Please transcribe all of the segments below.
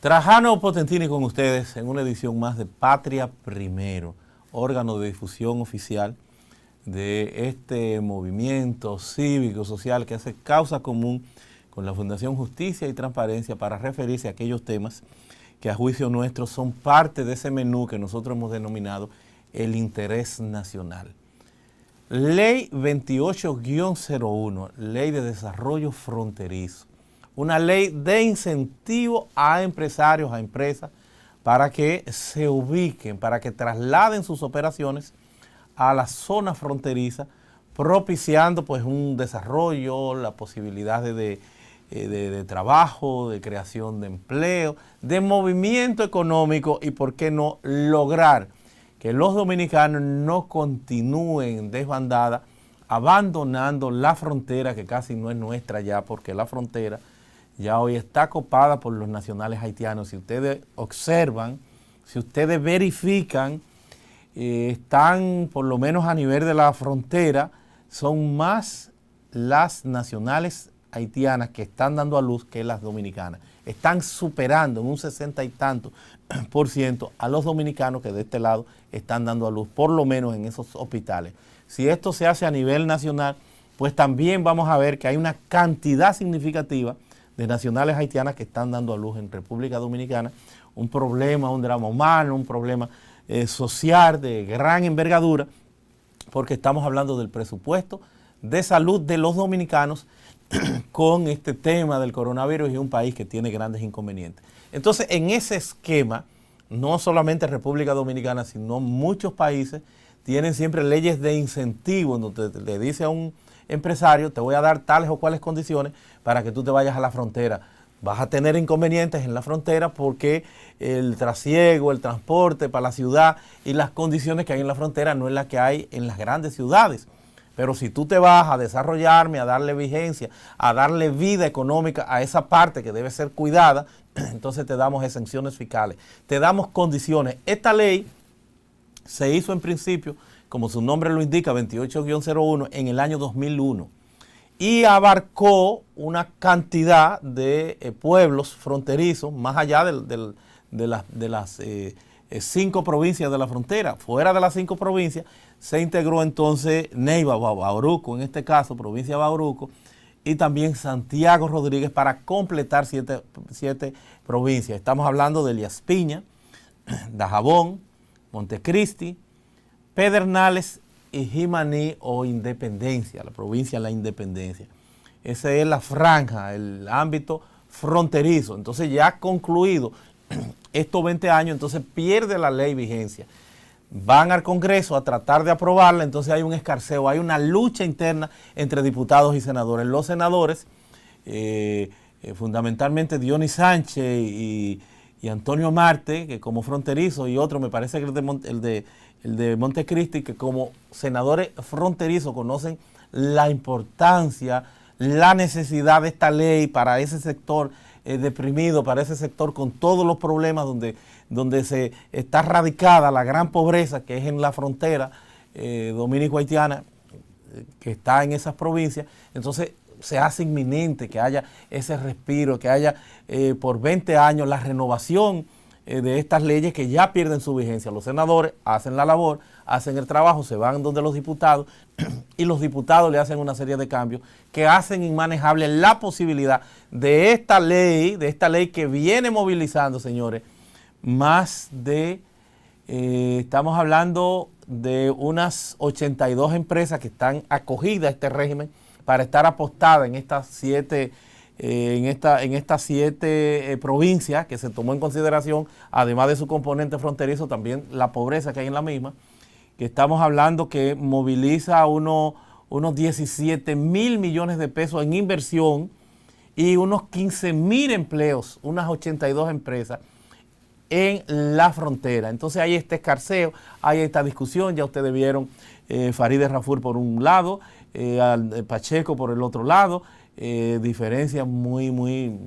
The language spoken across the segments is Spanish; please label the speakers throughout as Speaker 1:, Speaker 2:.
Speaker 1: Trajano Potentini con ustedes en una edición más de Patria Primero, órgano de difusión oficial de este movimiento cívico social que hace causa común con la Fundación Justicia y Transparencia para referirse a aquellos temas que a juicio nuestro son parte de ese menú que nosotros hemos denominado el interés nacional. Ley 28-01, Ley de Desarrollo Fronterizo. Una ley de incentivo a empresarios, a empresas, para que se ubiquen, para que trasladen sus operaciones a la zona fronteriza, propiciando pues un desarrollo, la posibilidad de trabajo, de creación de empleo, de movimiento económico y, por qué no, lograr que los dominicanos no continúen desbandada, abandonando la frontera, que casi no es nuestra ya, porque la frontera ya hoy está copada por los nacionales haitianos. Si ustedes observan, si ustedes verifican, están por lo menos a nivel de la frontera, son más las nacionales haitianas que están dando a luz que las dominicanas. Están superando en un 60 y tanto % a los dominicanos que de este lado están dando a luz, por lo menos en esos hospitales. Si esto se hace a nivel nacional, pues también vamos a ver que hay una cantidad significativa de nacionales haitianas que están dando a luz en República Dominicana, un problema, un drama humano, un problema social de gran envergadura, porque estamos hablando del presupuesto de salud de los dominicanos con este tema del coronavirus y un país que tiene grandes inconvenientes. Entonces, en ese esquema, no solamente República Dominicana, sino muchos países tienen siempre leyes de incentivo, donde le dice a un empresario, te voy a dar tales o cuales condiciones para que tú te vayas a la frontera. Vas a tener inconvenientes en la frontera porque el trasiego, el transporte para la ciudad y las condiciones que hay en la frontera no es la que hay en las grandes ciudades. Pero si tú te vas a desarrollarme, a darle vigencia, a darle vida económica a esa parte que debe ser cuidada, entonces te damos exenciones fiscales, te damos condiciones. Esta ley se hizo en principio, como su nombre lo indica, 28-01, en el año 2001 y abarcó una cantidad de pueblos fronterizos más allá de las 5 provincias de la frontera. Fuera de las 5 provincias se integró entonces Neiva, Bauruco, en este caso, provincia de Bauruco, y también Santiago Rodríguez para completar 7 provincias. Estamos hablando de Elías Piña, Dajabón, Montecristi, Pedernales y Jimaní o Independencia, la provincia de la Independencia. Esa es la franja, el ámbito fronterizo. Entonces ya concluido estos 20 años, entonces pierde la ley vigencia. Van al Congreso a tratar de aprobarla, entonces hay un escarceo, hay una lucha interna entre diputados y senadores. Los senadores, fundamentalmente Dionis Sánchez y Antonio Marte, que como fronterizo, y otro, me parece que el de Montecristi, que como senadores fronterizos conocen la importancia, la necesidad de esta ley para ese sector deprimido, para ese sector con todos los problemas donde se está radicada la gran pobreza que es en la frontera dominico-haitiana, que está en esas provincias. Entonces se hace inminente que haya ese respiro, que haya por 20 años la renovación de estas leyes que ya pierden su vigencia. Los senadores hacen la labor, hacen el trabajo, se van donde los diputados y los diputados le hacen una serie de cambios que hacen inmanejable la posibilidad de esta ley que viene movilizando, señores, más de, estamos hablando de unas 82 empresas que están acogidas a este régimen para estar apostadas en estas 7 provincias que se tomó en consideración, además de su componente fronterizo, también la pobreza que hay en la misma, que estamos hablando que moviliza unos 17 mil millones de pesos en inversión y unos 15.000 empleos, unas 82 empresas en la frontera. Entonces hay este escarceo, hay esta discusión, ya ustedes vieron Farideh Raful por un lado, Pacheco por el otro lado, diferencias muy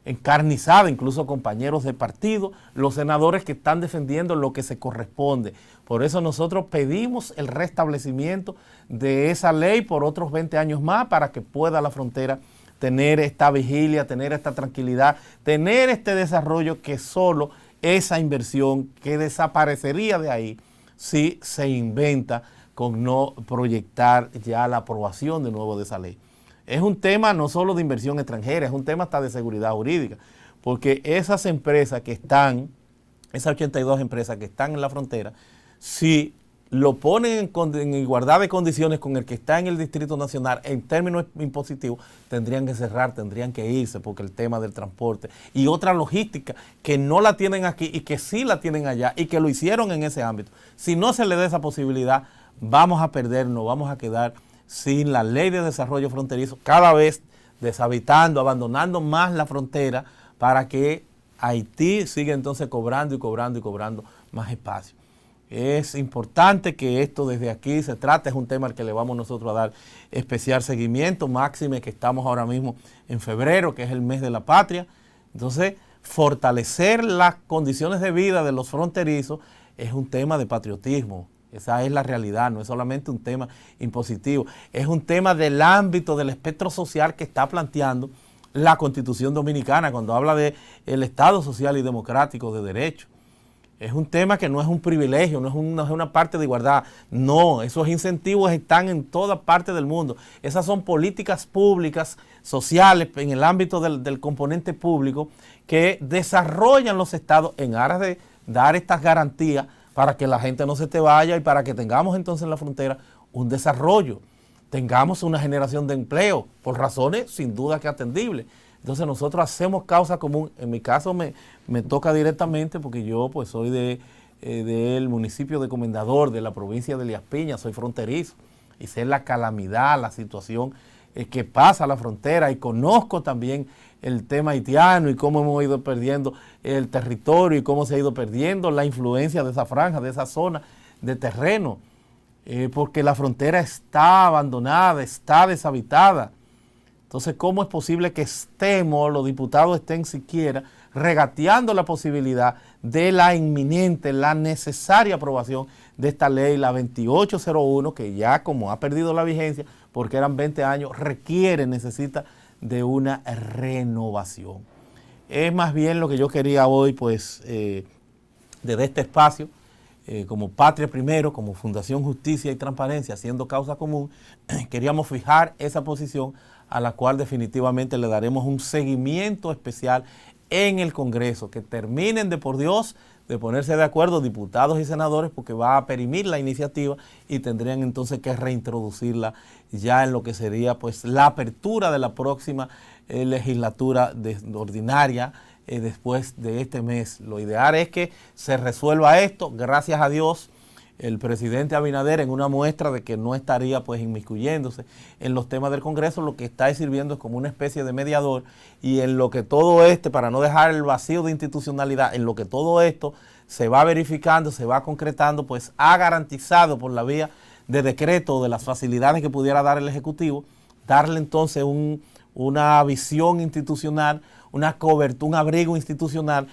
Speaker 1: encarnizadas, incluso compañeros de partido, los senadores que están defendiendo lo que se corresponde. Por eso nosotros pedimos el restablecimiento de esa ley por otros 20 años más para que pueda la frontera tener esta vigilia, tener esta tranquilidad, tener este desarrollo que solo esa inversión que desaparecería de ahí si se inventa con no proyectar ya la aprobación de nuevo de esa ley. Es un tema no solo de inversión extranjera, es un tema hasta de seguridad jurídica, porque esas empresas que están, esas 82 empresas que están en la frontera, si lo ponen en igualdad de condiciones con el que está en el Distrito Nacional, en términos impositivos, tendrían que cerrar, tendrían que irse, porque el tema del transporte y otra logística que no la tienen aquí y que sí la tienen allá y que lo hicieron en ese ámbito. Si no se le da esa posibilidad, vamos a perdernos, vamos a quedar sin la ley de desarrollo fronterizo, cada vez deshabitando, abandonando más la frontera para que Haití siga entonces cobrando y cobrando y cobrando más espacio. Es importante que esto desde aquí se trate, es un tema al que le vamos nosotros a dar especial seguimiento, máxime que estamos ahora mismo en febrero, que es el mes de la patria. Entonces, fortalecer las condiciones de vida de los fronterizos es un tema de patriotismo. Esa es la realidad, no es solamente un tema impositivo, es un tema del ámbito del espectro social que está planteando la Constitución Dominicana cuando habla de el Estado social y democrático de derecho. Es un tema que no es un privilegio, no es una parte de igualdad. No, esos incentivos están en toda parte del mundo. Esas son políticas públicas, sociales, en el ámbito del componente público, que desarrollan los estados en aras de dar estas garantías para que la gente no se te vaya y para que tengamos entonces en la frontera un desarrollo, tengamos una generación de empleo, por razones sin duda que atendibles. Entonces nosotros hacemos causa común. En mi caso me toca directamente porque yo pues soy del municipio de Comendador, de la provincia de Elías Piñas, soy fronterizo y sé la calamidad, la situación que pasa a la frontera y conozco también el tema haitiano y cómo hemos ido perdiendo el territorio y cómo se ha ido perdiendo la influencia de esa franja, de esa zona de terreno, porque la frontera está abandonada, está deshabitada. Entonces, ¿cómo es posible que estemos, los diputados estén siquiera regateando la posibilidad de la inminente, la necesaria aprobación de esta ley, la 2801, que ya como ha perdido la vigencia, porque eran 20 años, necesita de una renovación? Es más bien lo que yo quería hoy, pues, desde este espacio, como Patria Primero, como Fundación Justicia y Transparencia, haciendo causa común, queríamos fijar esa posición a la cual definitivamente le daremos un seguimiento especial en el Congreso, que terminen de por Dios de ponerse de acuerdo diputados y senadores, porque va a perimir la iniciativa y tendrían entonces que reintroducirla ya en lo que sería pues la apertura de la próxima legislatura ordinaria después de este mes. Lo ideal es que se resuelva esto. Gracias a Dios, el presidente Abinader, en una muestra de que no estaría pues inmiscuyéndose en los temas del Congreso, lo que está sirviendo es como una especie de mediador, y en lo que todo para no dejar el vacío de institucionalidad, en lo que todo esto se va verificando, se va concretando, pues ha garantizado por la vía de decreto de las facilidades que pudiera dar el Ejecutivo, darle entonces una visión institucional, una cobertura, un abrigo institucional,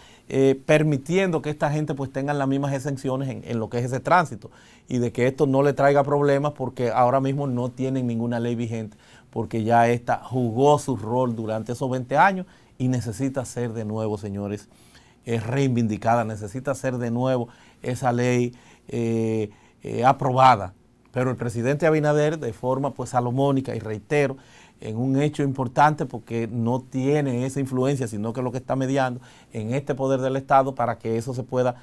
Speaker 1: permitiendo que esta gente pues tengan las mismas exenciones en lo que es ese tránsito, y de que esto no le traiga problemas porque ahora mismo no tienen ninguna ley vigente, porque ya esta jugó su rol durante esos 20 años y necesita ser de nuevo, señores, reivindicada, necesita ser de nuevo esa ley aprobada. Pero el presidente Abinader, de forma pues salomónica, y reitero, en un hecho importante, porque no tiene esa influencia, sino que lo que está mediando en este poder del Estado para que eso se pueda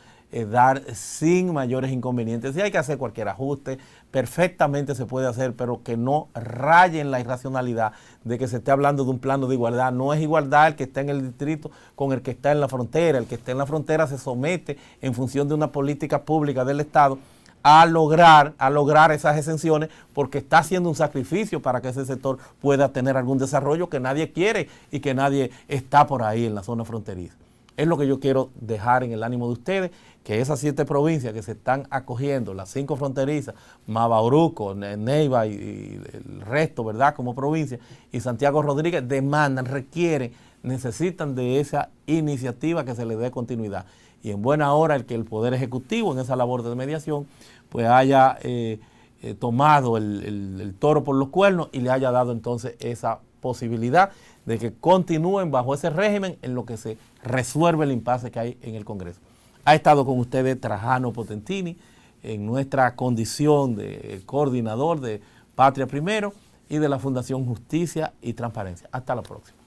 Speaker 1: dar sin mayores inconvenientes. Si hay que hacer cualquier ajuste, perfectamente se puede hacer, pero que no raye en la irracionalidad de que se esté hablando de un plano de igualdad. No es igualdad el que está en el distrito con el que está en la frontera. El que está en la frontera se somete en función de una política pública del Estado a lograr esas exenciones, porque está haciendo un sacrificio para que ese sector pueda tener algún desarrollo que nadie quiere y que nadie está por ahí en la zona fronteriza. Es lo que yo quiero dejar en el ánimo de ustedes, que esas 7 provincias que se están acogiendo, las 5 fronterizas, Bauruco, Neiva y el resto, ¿verdad?, como provincia, y Santiago Rodríguez, demandan, requieren, necesitan de esa iniciativa que se le dé continuidad. Y en buena hora el que el Poder Ejecutivo en esa labor de mediación pues haya tomado el toro por los cuernos y le haya dado entonces esa posibilidad de que continúen bajo ese régimen en lo que se resuelve el impasse que hay en el Congreso. Ha estado con ustedes Trajano Potentini en nuestra condición de coordinador de Patria Primero y de la Fundación Justicia y Transparencia. Hasta la próxima.